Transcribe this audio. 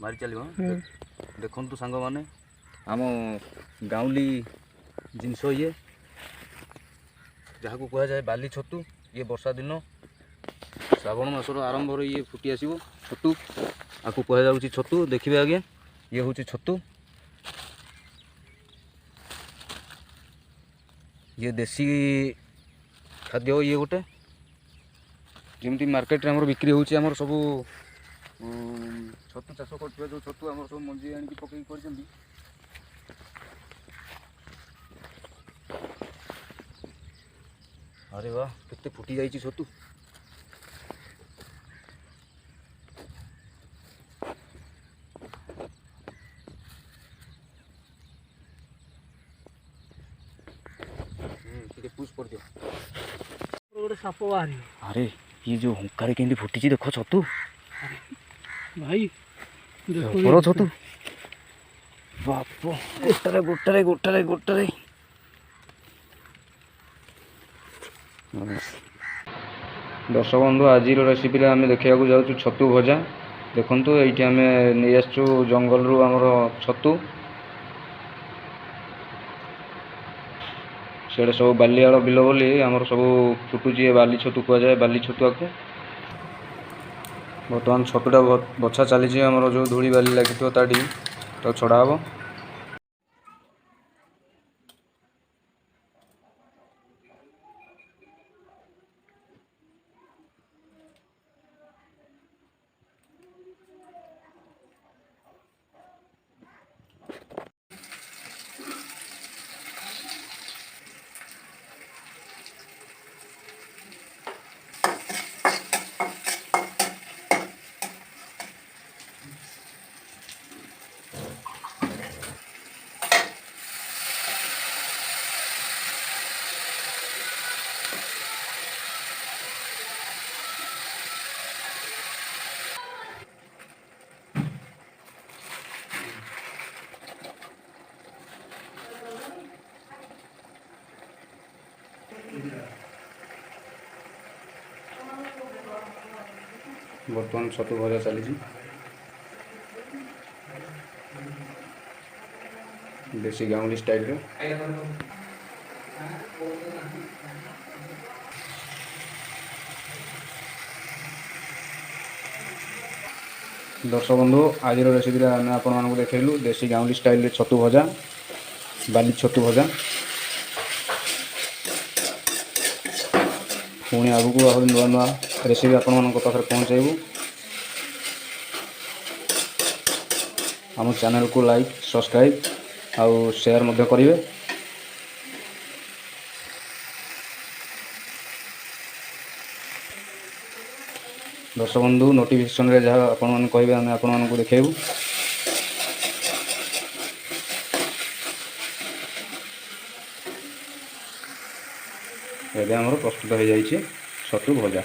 मारी चलो देखु सांग मैंने आम गाँवली जिनस ये जहाँ को कह जाए बाली छतु ये वर्षा दिन श्रावण मासर आरंभ ये फुटी आसो छतु आपको कह जाऊँगी छतु देखिए आगे ये हूँ छतु ये देसी खाद्य ये गोटे जमी मार्केट में बिक्री होम सब छतु चाष कर जो छतु आम सब मंजी आनी पकई कर अरे वाह कितने फुटी जाइए छतु पुश कर दियो गोटे साप बाहर। अरे ये जो हुंकार केंदी फुटी देख छतु भाई बड़ छतु बाप गोटारे गोटारे गोटारे गोटारे दर्शक बंधु आज रेसिपी आम देखा जाऊँ छतु भजा देखु ये आम नहीं आसु जंगल रु आमर छतु सियाड़े सब बालियाड़ बिल बोली आमर सब फुटुची बाली छतु कह जाए बाली छतुआ को बर्तमान छतुटा बछा चली आमर जो धूली बाली लगी ताटी तो छड़ा हम बर्तमान छतु भजा चली देसी गाँवली स्टाइल दर्शक बंधु आज रेसिपी आम आपको देखलु देसी गाँवली स्टाइल छतु भजा बाली छतु भजा पुणी आगू आ नुआ नुआ रेसिपी आपण पाखे पहुँचेबू आम चैनल को लाइक सब्सक्राइब आउ शेयर मध्य करेंगे। दर्शक बंधु नोटिफिकेशन रे जहाँ आपण कहे आम आपण को देखेबू एवं आमर प्रस्तुत हो जाइए छतु भजा।